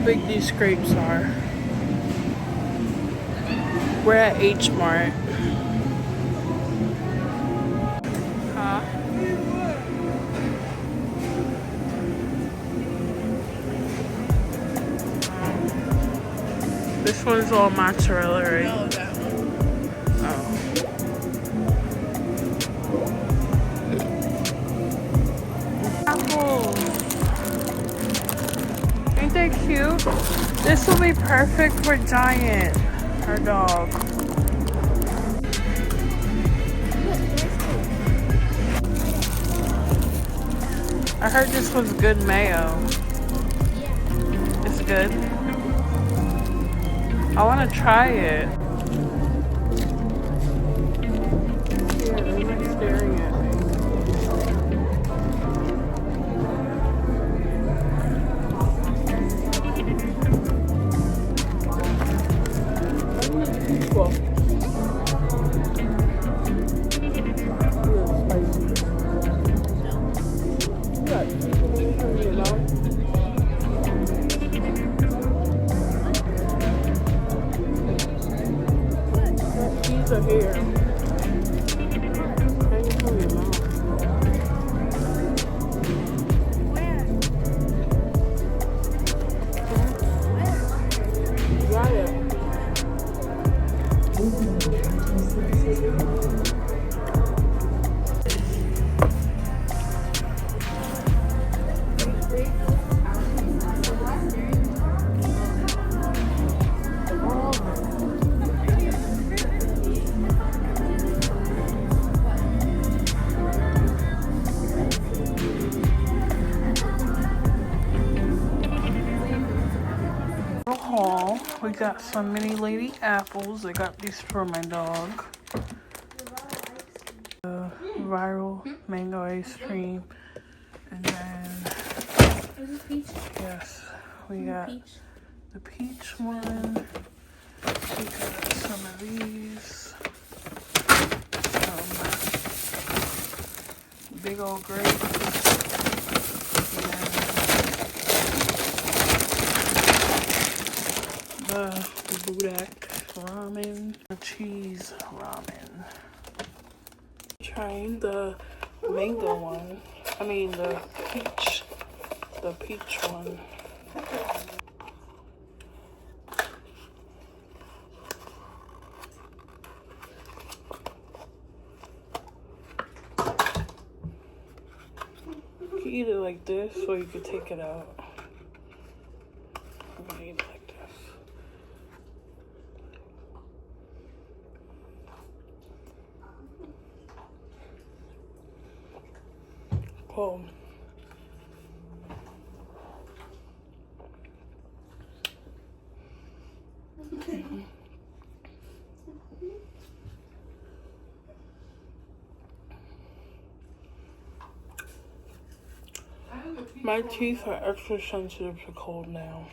big these grapes are. We're at H Mart. Huh? This one's all mozzarella, right? No, that one. Oh. Apples. Ain't they cute? This will be perfect for Giant, her dog. I heard this was good mayo. It's good. I want to try it. Yeah, they're like staring at me. Cool. These are here. Can you pull your mouth? Got it. Haul. We got some mini lady apples. I got these for my dog. The viral mango ice cream. And then, yes, we got the peach one. We got some of these. Big old grapes. The Budak ramen, the cheese ramen. Trying the mango one. I mean the peach one. You can eat it like this, or you could take it out. I'm gonna eat it like this. Cool. My teeth are extra sensitive to cold now.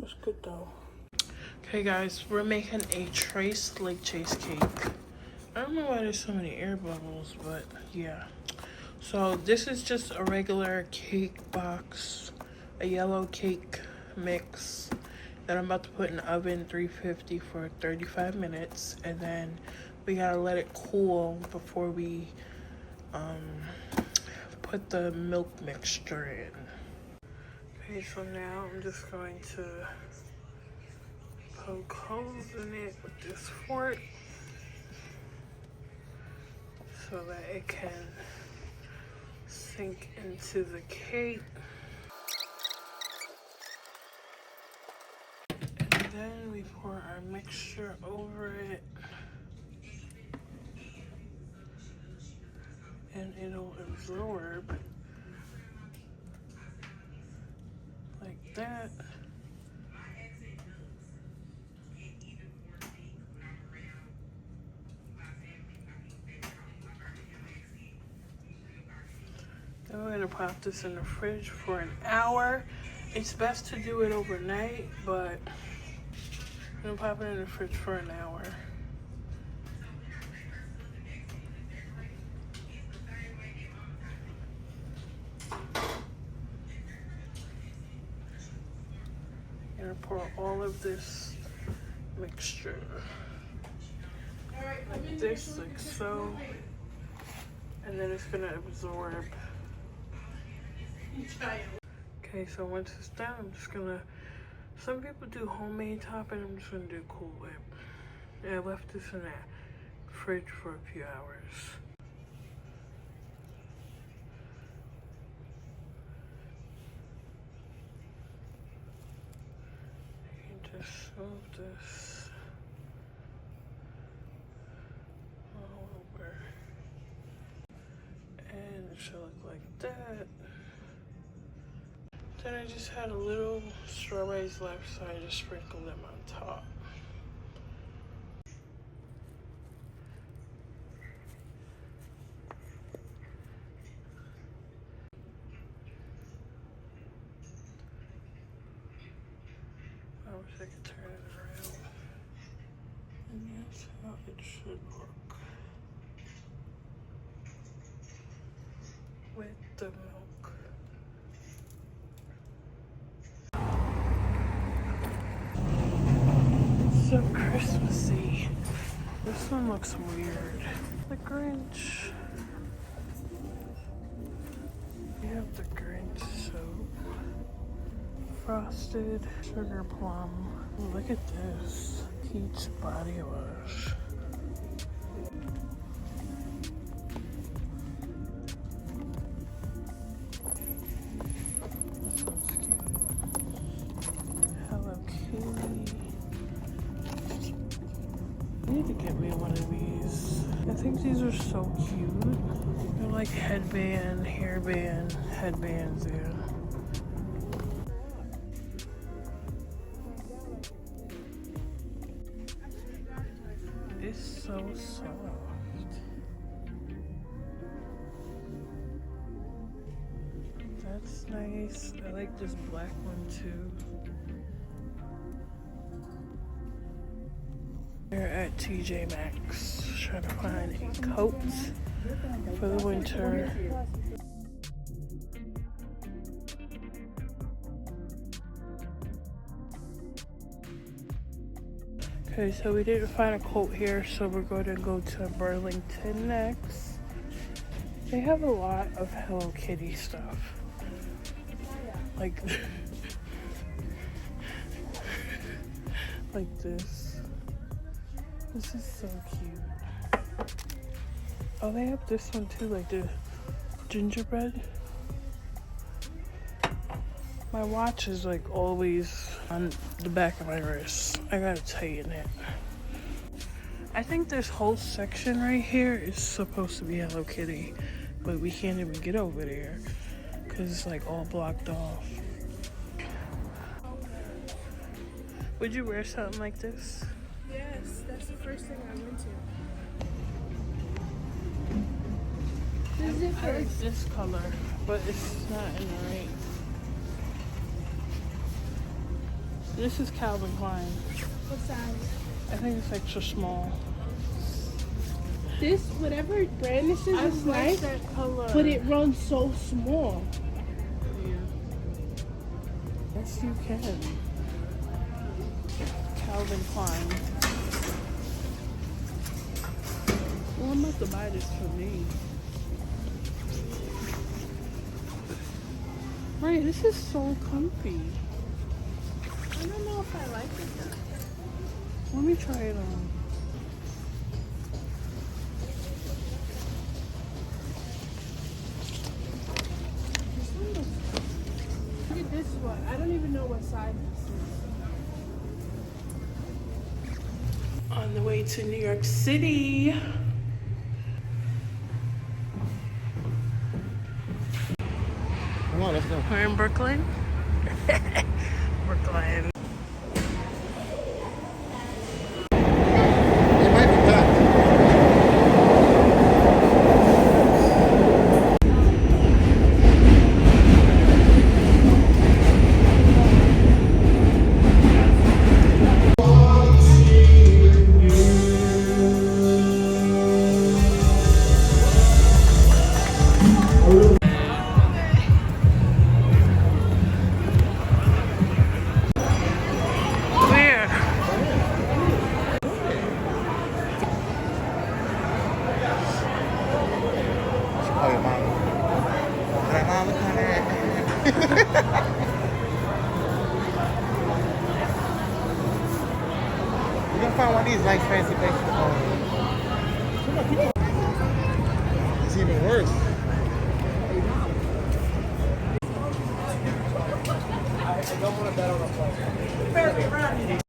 It's good though. Okay guys, we're making a Trace Lake Chase cake. I don't know why there's so many air bubbles, but yeah. So this is just a regular cake box, a yellow cake mix that I'm about to put in the oven 350 for 35 minutes, and then we gotta let it cool before we put the milk mixture in. Okay, so now I'm just going to poke holes in it with this fork so that it can sink into the cake. And then we pour our mixture over it. And it'll absorb like that. Then we're gonna pop this in the fridge for an hour. It's best to do it overnight, but I'm gonna pop it in the fridge for an hour. I'm gonna pour all of this mixture like this, like so, and then it's gonna absorb. Okay, so once it's done, I'm just gonna, some people do homemade topping, I'm just gonna do Cool Whip. And I left this in the fridge for a few hours. You can just move this all over. And it should look like that. Then I just had a little strawberries left, so I just sprinkled them on top. I wish I could turn it around. And that's how it should look with the milk. So Christmassy. This one looks weird. The Grinch. We have the Grinch soap. Frosted sugar plum. Look at this. Peach body wash. This one's cute. Hello Kitty. I need to get me one of these. I think these are so cute. They're like headband, hairband, headbands, yeah. It's so soft. That's nice. I like this black one too. We're at TJ Maxx trying to find a coat for the winter. Okay, so we didn't find a coat here, so we're going to go to Burlington next. They have a lot of Hello Kitty stuff. Like, like this. This is so cute. Oh, they have this one too, like the gingerbread. My watch is like always on the back of my wrist. I gotta tighten it. I think this whole section right here is supposed to be Hello Kitty, but we can't even get over there because it's like all blocked off. Would you wear something like this? Yes, that's the first thing I went to. I like this color, but it's not in the right. This is Calvin Klein. What size? I think it's extra small. This, whatever brand this is, is nice, that color. but it runs so small. Yeah. Yes, you can. Calvin Klein. Well, I'm about to buy this for me. Right, this is so comfy. I don't know if I like it though. Let me try it on. This one looks. Look at this one. I don't even know what size this is. On the way to New York City. Come on, let's go. We're in Brooklyn. Brooklyn. It might be packed. You're gonna find one of these nice fancy places. It's even worse. I don't want to bet on a play.